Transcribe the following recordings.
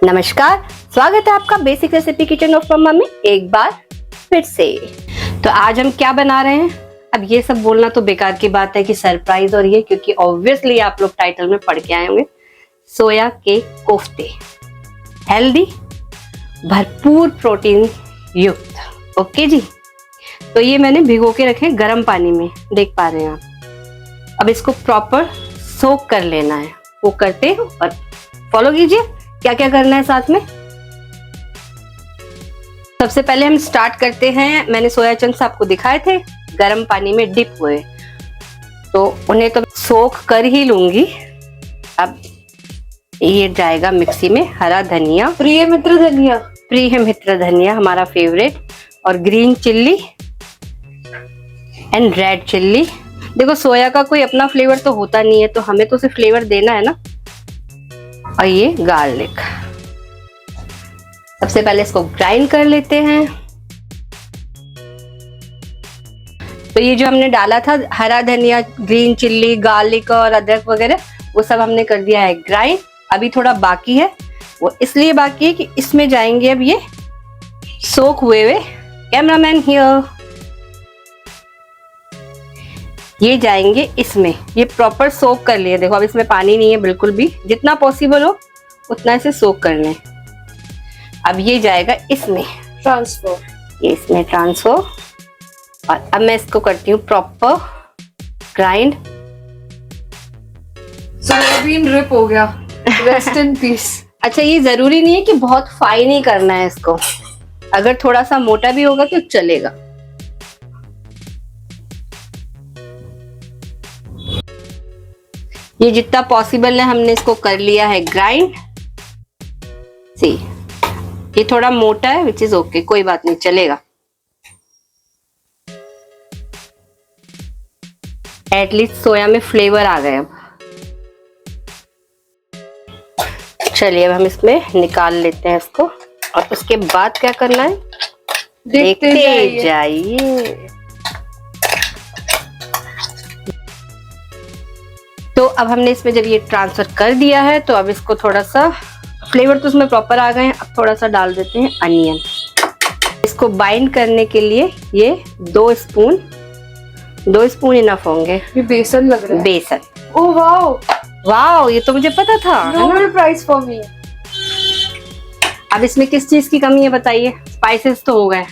नमस्कार, स्वागत है आपका बेसिक रेसिपी किचन ऑफ मम्मा में एक बार फिर से। तो आज हम क्या बना रहे हैं? अब ये सब बोलना तो बेकार की बात है कि सरप्राइज और ये, क्योंकि ऑब्वियसली आप लोग टाइटल में पढ़ के आए होंगे। सोया के कोफ्ते, हेल्दी, भरपूर प्रोटीन युक्त। ओके जी, तो ये मैंने भिगो के रखे गर्म पानी में, देख पा रहे हैं आप। अब इसको प्रॉपर सोक कर लेना है, वो करते और फॉलो कीजिए क्या क्या करना है साथ में। सबसे पहले हम स्टार्ट करते हैं। मैंने सोया चंक्स आपको दिखाए थे गर्म पानी में डिप हुए, तो उन्हें तो सोख कर ही लूंगी। अब ये जाएगा मिक्सी में। हरा धनिया, प्रिय मित्र धनिया हमारा फेवरेट, और green chilli and red chilli. देखो सोया का कोई अपना फ्लेवर तो होता नहीं है, तो हमें तो सिर्फ फ्लेवर देना है ना। और ये गार्लिक, सबसे पहले इसको ग्राइंड कर लेते हैं। तो ये जो हमने डाला था हरा धनिया, ग्रीन चिल्ली, गार्लिक और अदरक वगैरह, वो सब हमने कर दिया है ग्राइंड। अभी थोड़ा बाकी है, वो इसलिए बाकी है कि इसमें जाएंगे अब ये सोक हुए कैमरामैन हियर, ये जाएंगे इसमें। ये प्रॉपर सोक कर लिए। देखो अब इसमें पानी नहीं है बिल्कुल भी, जितना पॉसिबल हो उतना इसे सोक कर लें। अब ये जाएगा इसमें ट्रांसफर, ये इसमें ट्रांसफर। और अब मैं इसको करती हूँ प्रॉपर ग्राइंड। सोयाबीन रिप हो गया, रेस्ट इन पीस। अच्छा, ये जरूरी नहीं है कि बहुत फाइन ही करना है इसको, अगर थोड़ा सा मोटा भी होगा तो चलेगा। ये जितना पॉसिबल है हमने इसको कर लिया है ग्राइंड। सी, ये थोड़ा मोटा है, विच इज ओके, कोई बात नहीं, चलेगा। एटलीस्ट सोया में फ्लेवर आ गए। अब चलिए, अब हम इसमें निकाल लेते हैं इसको, और उसके बाद क्या करना है देखते जाइए। तो अब हमने इसमें जब ये ट्रांसफर कर दिया है, तो अब इसको थोड़ा सा फ्लेवर तो उसमें प्रॉपर आ गए हैं। अब थोड़ा सा डाल देते हैं अनियन। इसको बाइंड करने के लिए ये 2 स्पून इनफ होंगे। ये बेसन लग रहा है। बेसन। ओह वाओ, वाओ, ये तो मुझे पता था। Nobel prize for me. अब इसमें किस चीज की कमी है बताइए? स्पाइसेस तो हो गए।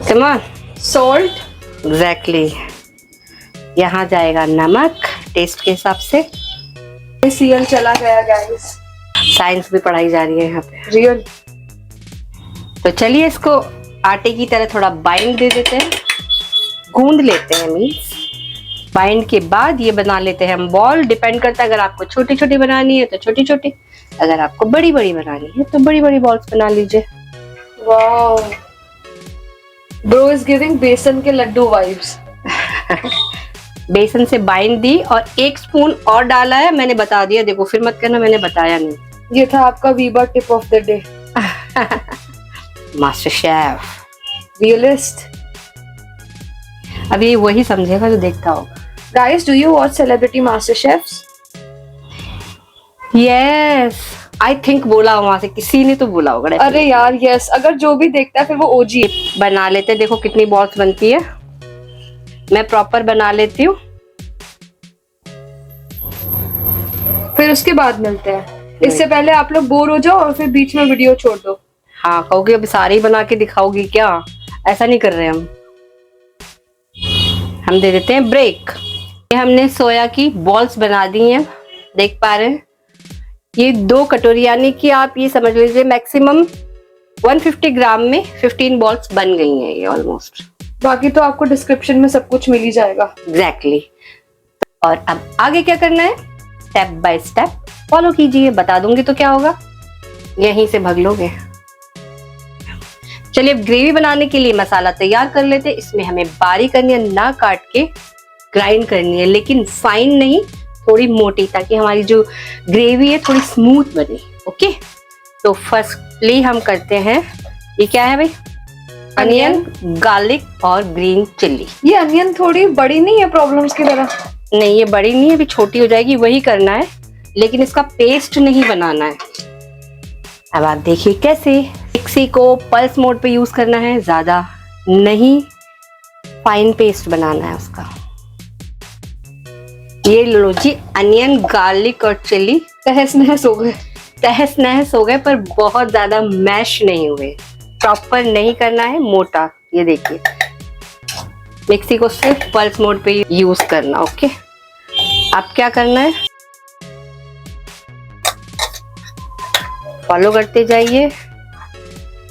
Come on, salt. एग्जैक्टली। यहाँ जाएगा नमक टेस्ट के हिसाब से। सीएल चला गया गाइस, साइंस भी पढ़ाई जा रही है यहाँ पे, रियल। तो चलिए इसको आटे की तरह थोड़ा बाइंड दे देते हैं, गूंद लेते हैं। मीन्स बाइंड के बाद ये बना लेते हैं हम बॉल। डिपेंड करता है, अगर आपको छोटी छोटी बनानी है तो छोटी छोटी, अगर आपको बड़ी बड़ी बनानी है तो बड़ी बड़ी बॉल्स बना लीजिए। वाओ, ब्रो इज गिविंग बेसन के लड्डू वाइब्स। बेसन से बाइंड दी और 1 स्पून और डाला है, मैंने बता दिया। देखो फिर मत कहना मैंने बताया नहीं। ये था आपका Veeba tip of the day. Master chef, realist. अब ये वही समझेगा जो देखता होगा। Guys, do you watch celebrity master chefs? Yes, I think बोला वहां से किसी ने तो बोला होगा। अरे यार यस, अगर जो भी देखता है फिर वो ओजी। बना लेते, देखो कितनी बॉल्स बनती है। मैं प्रॉपर बना लेती हूँ, फिर उसके बाद मिलते हैं। इससे पहले आप लोग बोर हो जाओ और फिर बीच में वीडियो छोड़ दो। हाँ, कहोगे अब सारी ही बना के दिखाओगी क्या? ऐसा नहीं कर रहे हम दे देते हैं ब्रेक। ये हमने सोया की बॉल्स बना दी हैं, देख पा रहे हैं। ये 2 कटोरी, यानी कि आप ये समझ लीजिए मैक्सिमम 150 ग्राम में 15 बॉल्स बन गई हैं ये ऑलमोस्ट। बाकी तो आपको डिस्क्रिप्शन में सब कुछ मिल ही जाएगा। एग्जैक्टली। और अब आगे क्या करना है, स्टेप बाय स्टेप फॉलो कीजिए, बता दूंगी तो क्या होगा, यहीं से भाग लोगे। चलिए अब ग्रेवी बनाने के लिए मसाला तैयार कर लेते हैं। इसमें हमें बारीक अनियन ना काट के ग्राइंड करनी है, लेकिन फाइन नहीं, थोड़ी मोटी, ताकि हमारी जो ग्रेवी है थोड़ी स्मूथ बने। ओके, तो फर्स्टली हम करते हैं, ये क्या है भाई, अनियन, गार्लिक और ग्रीन चिल्ली। ये अनियन थोड़ी बड़ी नहीं है प्रॉब्लम्स की तरह? नहीं, ये बड़ी नहीं है, अभी छोटी हो जाएगी, वही करना है, लेकिन इसका पेस्ट नहीं बनाना है। अब आप देखिए कैसे। मिक्सी को पल्स मोड पे यूज करना है, ज्यादा नहीं फाइन पेस्ट बनाना है उसका। ये लो जी अनियन, गार्लिक और चिली तहस नहस हो गए। तहस नहस हो गए, पर बहुत ज्यादा मैश नहीं हुए। प्रॉपर नहीं करना है मोटा। ये देखिए मिक्सी को सिर्फ पल्स मोड पे यूज करना। ओके, अब क्या करना है, फॉलो करते जाइए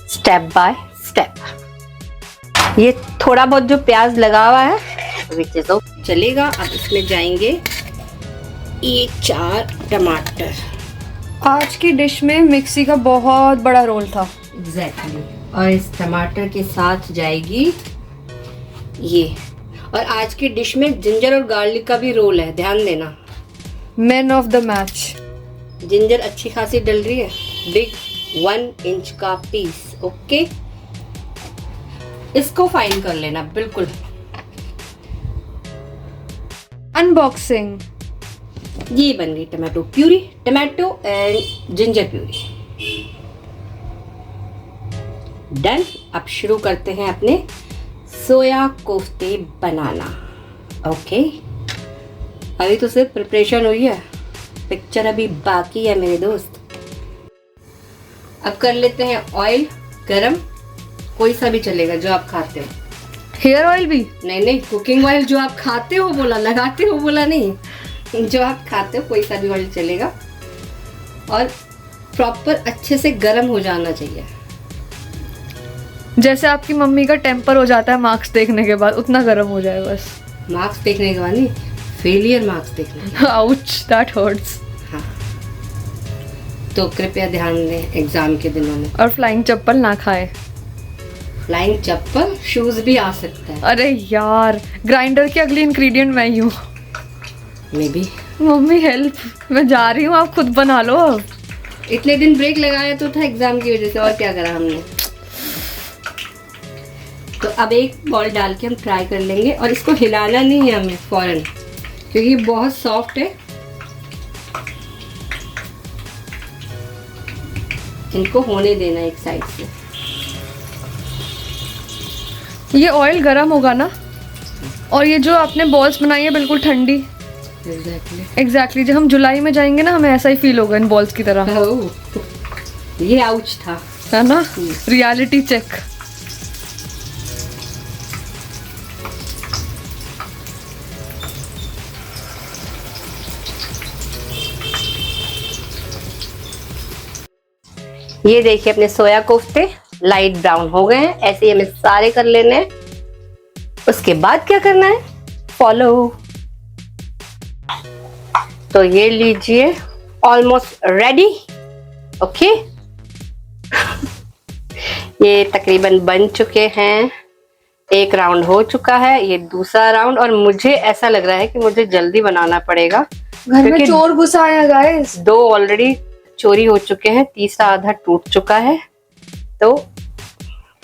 स्टेप बाय स्टेप। ये थोड़ा बहुत जो प्याज लगा हुआ है विच इज चलेगा। अब इसमें जाएंगे ये 4 टमाटर। आज की डिश में मिक्सी का बहुत बड़ा रोल था। एग्जैक्टली और इस टमाटर के साथ जाएगी ये। और आज की डिश में जिंजर और गार्लिक का भी रोल है, ध्यान देना। Man of the match. Ginger अच्छी खासी डल रही है, बिग 1 इंच का पीस। ओके, इसको फाइन कर लेना बिल्कुल। अनबॉक्सिंग। ये बन गई tomato puree, tomato and ginger puree. Done. अब शुरू करते हैं अपने सोया कोफ्ते बनाना। ओके, अभी तो सिर्फ प्रिपरेशन हुई है, पिक्चर अभी बाकी है मेरे दोस्त। अब कर लेते हैं ऑयल गरम, कोई सा भी चलेगा जो आप खाते हो। हेयर ऑयल भी? नहीं, कुकिंग ऑयल जो आप खाते हो बोला, लगाते हो बोला नहीं, जो आप खाते हो कोई सा भी ऑयल चलेगा। और प्रॉपर अच्छे से गर्म हो जाना चाहिए। जैसे आपकी मम्मी का टेम्पर हो जाता है मार्क्स देखने के बाद, उतना गर्म हो जाए बस। मार्क्स देखने के बाद नहीं, फेलियर मार्क्स देखने के। Ouch, that hurts. हाँ, तो कृपया ध्यान दें एग्जाम के दिनों में। और फ्लाइंग चप्पल ना खाए। फ्लाइंग चप्पल, शूज भी आ सकता है। अरे यार, ग्राइंडर की अगली इंग्रेडिएंट मैं ही हूँ। May be. मम्मी हेल्प, मैं जा रही हूँ, आप खुद बना लो अब। इतने दिन ब्रेक लगाया तो था एग्जाम की वजह से, और क्या करा हमने। तो अब एक बॉल डाल के हम ट्राई कर लेंगे, और इसको हिलाना नहीं है हमें फौरन, क्योंकि ये बहुत सॉफ्ट है। इनको होने देना एक साइड से। ये ऑयल गरम होगा ना, और ये जो आपने बॉल्स बनाई है बिल्कुल ठंडी। एग्जैक्टली जब हम जुलाई में जाएंगे ना, हमें ऐसा ही फील होगा इन बॉल्स की तरह। ये आउच था, है ना, रियलिटी चेक। ये देखिए अपने सोया कोफ्ते लाइट ब्राउन हो गए हैं। ऐसे ही हमें सारे कर लेने हैं। उसके बाद क्या करना है, फॉलो। तो ये लीजिए ऑलमोस्ट रेडी। ओके, ये तकरीबन बन चुके हैं। एक राउंड हो चुका है, ये दूसरा राउंड। और मुझे ऐसा लग रहा है कि मुझे जल्दी बनाना पड़ेगा, घर में चोर घुसा आया गाइस। 2 ऑलरेडी चोरी हो चुके हैं, तीसरा आधा टूट चुका है। तो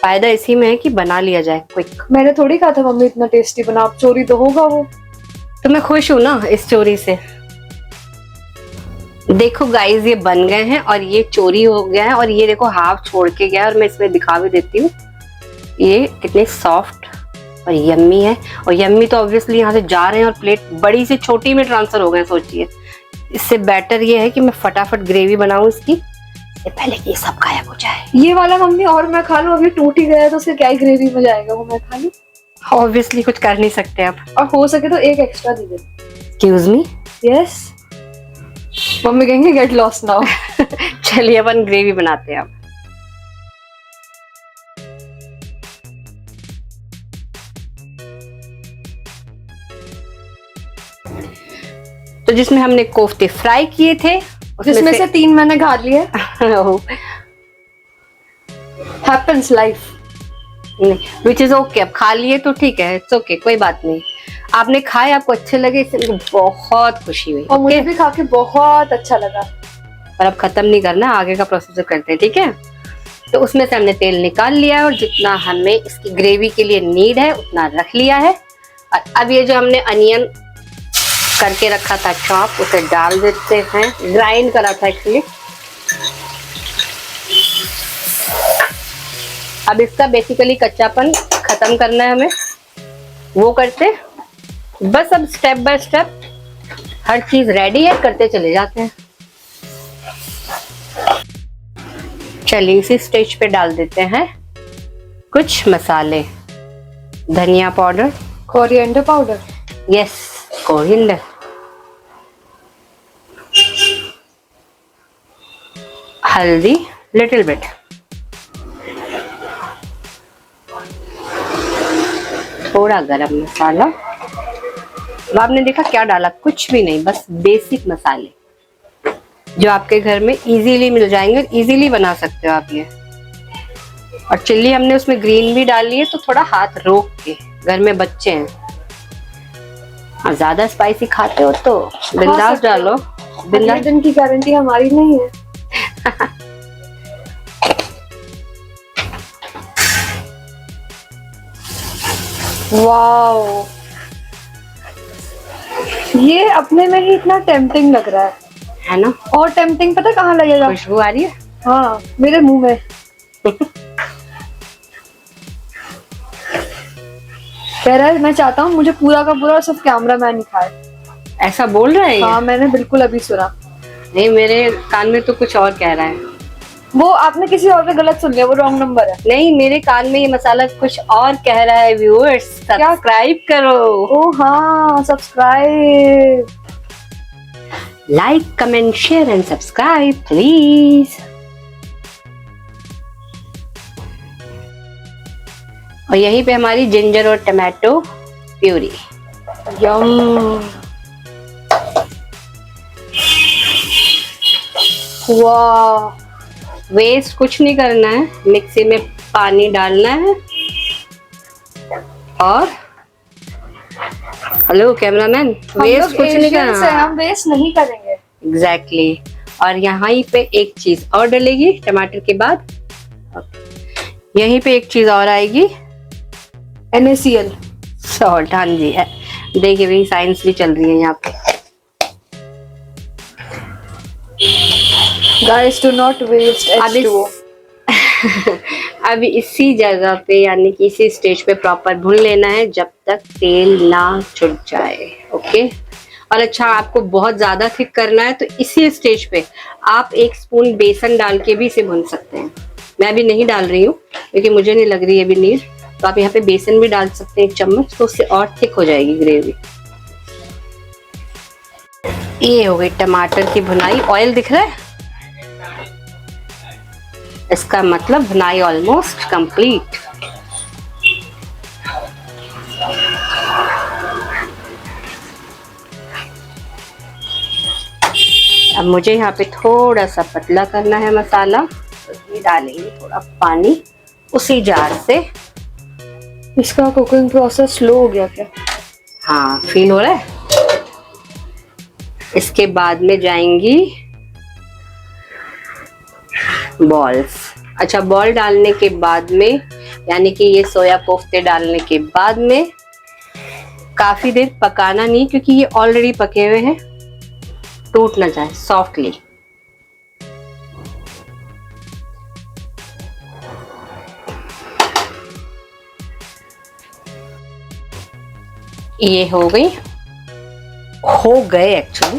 फायदा इसी में है कि बना लिया जाए क्विक। मैंने थोड़ी कहा था मम्मी इतना टेस्टी बना, अब चोरी तो होगा वो। तो मैं खुश हूं ना इस चोरी से। देखो गाइस, ये बन गए हैं और ये चोरी हो गया है। और ये देखो हाफ छोड़ के गया है, और मैं इसमें दिखा भी देती हूँ ये कितने सॉफ्ट और यम्मी है। और यम्मी तो ऑब्वियसली यहाँ से जा रहे हैं और प्लेट बड़ी से छोटी में ट्रांसफर हो गए। सोचिए, इससे बेटर ये है कि मैं फटाफट ग्रेवी बनाऊं इसकी, इससे पहले ये सब गायब हो जाए। ये वाला मम्मी और मैं खा लूं, अभी टूट ही गया है तो उसके क्या ही ग्रेवी में जाएगा, वो मैं खा लूं। ऑब्वियसली कुछ कर नहीं सकते आप। और हो सके तो एक एक्स्ट्रा दे दे। Excuse me. यस, मम्मी कहेंगे गेट लॉस्ट नाउ। चलिए अपन ग्रेवी बनाते हैं अब। तो जिसमें हमने कोफ्ते फ्राई किए थे, जिसमें से 3 मैंने खा लिए। Happens life. Which is okay. अब खा लिए तो ठीक है, इट्स ओके, कोई बात नहीं। आपने खाए, आपको अच्छे लगे, इससे मुझे बहुत खुशी हुई। और मुझे भी खा के बहुत अच्छा लगा। पर अब खत्म नहीं करना, आगे का प्रोसीजर करते हैं, ठीक है। तो उसमें से हमने तेल निकाल लिया है, और जितना हमें इसकी ग्रेवी के लिए नीड है उतना रख लिया है। और अब ये जो हमने अनियन करके रखा था चॉप, उसे डाल देते हैं। ग्राइंड करा था एक्चुअली, अब इसका बेसिकली कच्चापन खत्म करना है हमें, वो करते बस। अब स्टेप बाय स्टेप हर चीज रेडी है, करते चले जाते हैं। चलिए इसी स्टेज पे डाल देते हैं कुछ मसाले। धनिया powder, coriander powder, yes coriander, हल्दी लिटिल बिट, थोड़ा गरम मसाला। अब आपने देखा क्या डाला, कुछ भी नहीं, बस बेसिक मसाले जो आपके घर में इजीली मिल जाएंगे, इजीली बना सकते हो आप ये। और चिल्ली हमने उसमें ग्रीन भी डाली है, तो थोड़ा हाथ रोक के, घर में बच्चे हैं, और ज्यादा स्पाइसी खाते हो तो बिंदास डालो, बिंदास। दिन की गारंटी हमारी नहीं है। वाओ, ये अपने में ही इतना टेम्पटिंग लग रहा है ना? और टेम्पटिंग पता कहाँ लगेगा? खुशबू आ रही है, हाँ मेरे मुंह में। कह रहा है मैं चाहता हूँ मुझे पूरा का पूरा सिर्फ कैमरा मैन ही खाए। ऐसा बोल रहा है ये? हाँ मैंने बिल्कुल अभी सुना। नहीं, मेरे कान में तो कुछ और कह रहा है। वो आपने किसी और पे गलत सुन लिया, वो रॉन्ग नंबर है। नहीं, मेरे कान में ये मसाला कुछ और कह रहा है। व्यूअर्स सब्सक्राइब करो। ओ हाँ, subscribe, like comment share and subscribe please. और यहीं पे हमारी जिंजर और टमाटो प्यूरी। यम, वाह। वेस्ट कुछ नहीं करना है, मिक्सी में पानी डालना है। और हेलो कैमरामैन, वेस्ट कुछ नहीं करना, हम वेस्ट नहीं करेंगे। एग्जैक्टली। और यहाँ पे एक चीज और डलेगी टमाटर के बाद, यहीं पे एक चीज और आएगी, NaCl, सॉल्ट। हाँ जी, देखिए भाई साइंस भी चल रही है यहाँ पे। Guys, do not waste H2O. अब इसी जगह पे यानी कि इसी स्टेज पे प्रॉपर भून लेना है जब तक तेल ना छुट जाए। ओके। और अच्छा, आपको बहुत ज्यादा थिक करना है तो इसी स्टेज पे आप 1 स्पून बेसन डाल के भी इसे भून सकते हैं। मैं अभी नहीं डाल रही हूँ क्योंकि मुझे नहीं लग रही है अभी नीड, तो आप यहाँ पे बेसन भी डाल सकते हैं 1 चम्मच, तो उससे और थिक हो जाएगी ग्रेवी। ये हो गई टमाटर की भुनाई। ऑयल दिख रहा है, इसका मतलब भुनाई ऑलमोस्ट कंप्लीट। अब मुझे यहाँ पे थोड़ा सा पतला करना है मसाला, तो ये डालेंगे थोड़ा पानी उसी जार से। इसका कुकिंग प्रोसेस स्लो हो गया क्या? हाँ, फील हो रहा है। इसके बाद में जाएंगी बॉल्स। अच्छा, बॉल डालने के बाद में यानी कि ये सोया कोफ्ते डालने के बाद में काफी देर पकाना नहीं, क्योंकि ये ऑलरेडी पके हुए हैं, टूट ना जाए, सॉफ्टली। ये हो गए एक्चुअली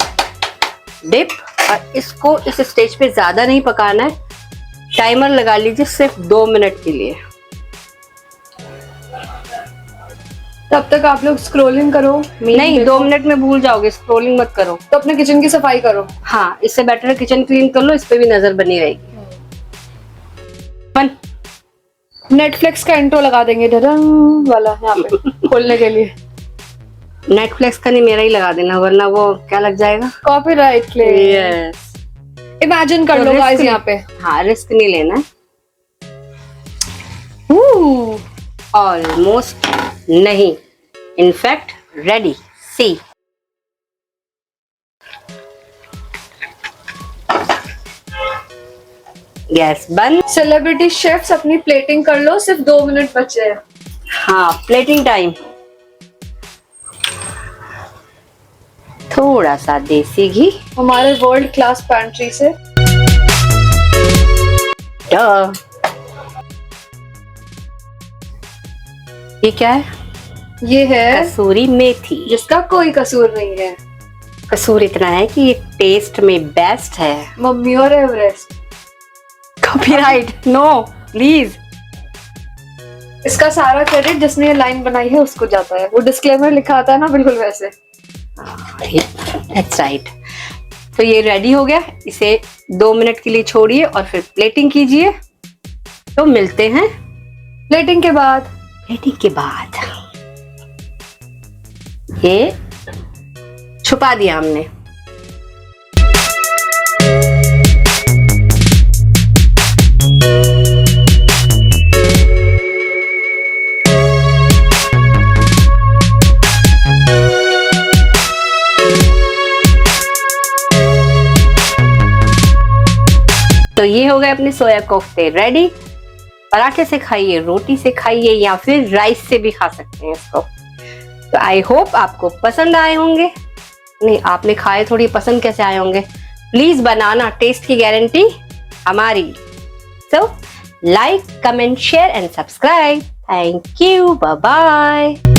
डिप। और इसको इस स्टेज पे ज्यादा नहीं पकाना है, टाइमर लगा लीजिए सिर्फ 2 मिनट के लिए। तब तक आप लोग स्क्रॉलिंग करो। नहीं, 2 मिनट में भूल जाओगे, स्क्रॉलिंग मत करो। तो अपने किचन की सफाई करो। हाँ, इससे बेटर है किचन क्लीन कर लो, इस पे भी नजर बनी रहेगी। नेटफ्लिक्स का इंट्रो लगा देंगे धड़ंग वाला यहाँ पे खोलने के लिए। नेटफ्लिक्स का नहीं, मेरा ही लगा देना, वरना वो क्या लग जाएगा, कॉपीराइट क्लेम। यस। इमेजिन कर लो गाइस यहाँ पे। हाँ, रिस्क नहीं लेना। ऑलमोस्ट नहीं, इनफैक्ट रेडी। सी, गैस बंद। सेलिब्रिटी शेफ्स अपनी प्लेटिंग कर लो, सिर्फ 2 मिनट बचे हैं। हाँ, प्लेटिंग टाइम। थोड़ा सा देसी घी हमारे वर्ल्ड क्लास पैंट्री से। ये क्या है? ये है कसूरी मेथी। जिसका कोई कसूर नहीं है। कसूर इतना है कि ये टेस्ट में बेस्ट है। मम्मी और एवरेस्ट। Copyright no please. इसका सारा क्रेडिट जिसने ये लाइन बनाई है उसको जाता है। वो डिस्क्लेमर लिखा आता है ना, बिल्कुल वैसे। That's right. तो ये रेडी हो गया, इसे 2 मिनट के लिए छोड़िए और फिर प्लेटिंग कीजिए। तो मिलते हैं प्लेटिंग के बाद। प्लेटिंग के बाद। ये छुपा दिया हमने। तो ये हो गए अपने सोया कोफ्ते रेडी। पराठे से खाइए, रोटी से खाइए या फिर राइस से भी खा सकते हैं इसको। तो आई होप आपको पसंद आए होंगे। नहीं, आपने खाए थोड़ी, पसंद कैसे आए होंगे। प्लीज बनाना, टेस्ट की गारंटी हमारी। So like, comment, share and subscribe. Thank you, bye bye.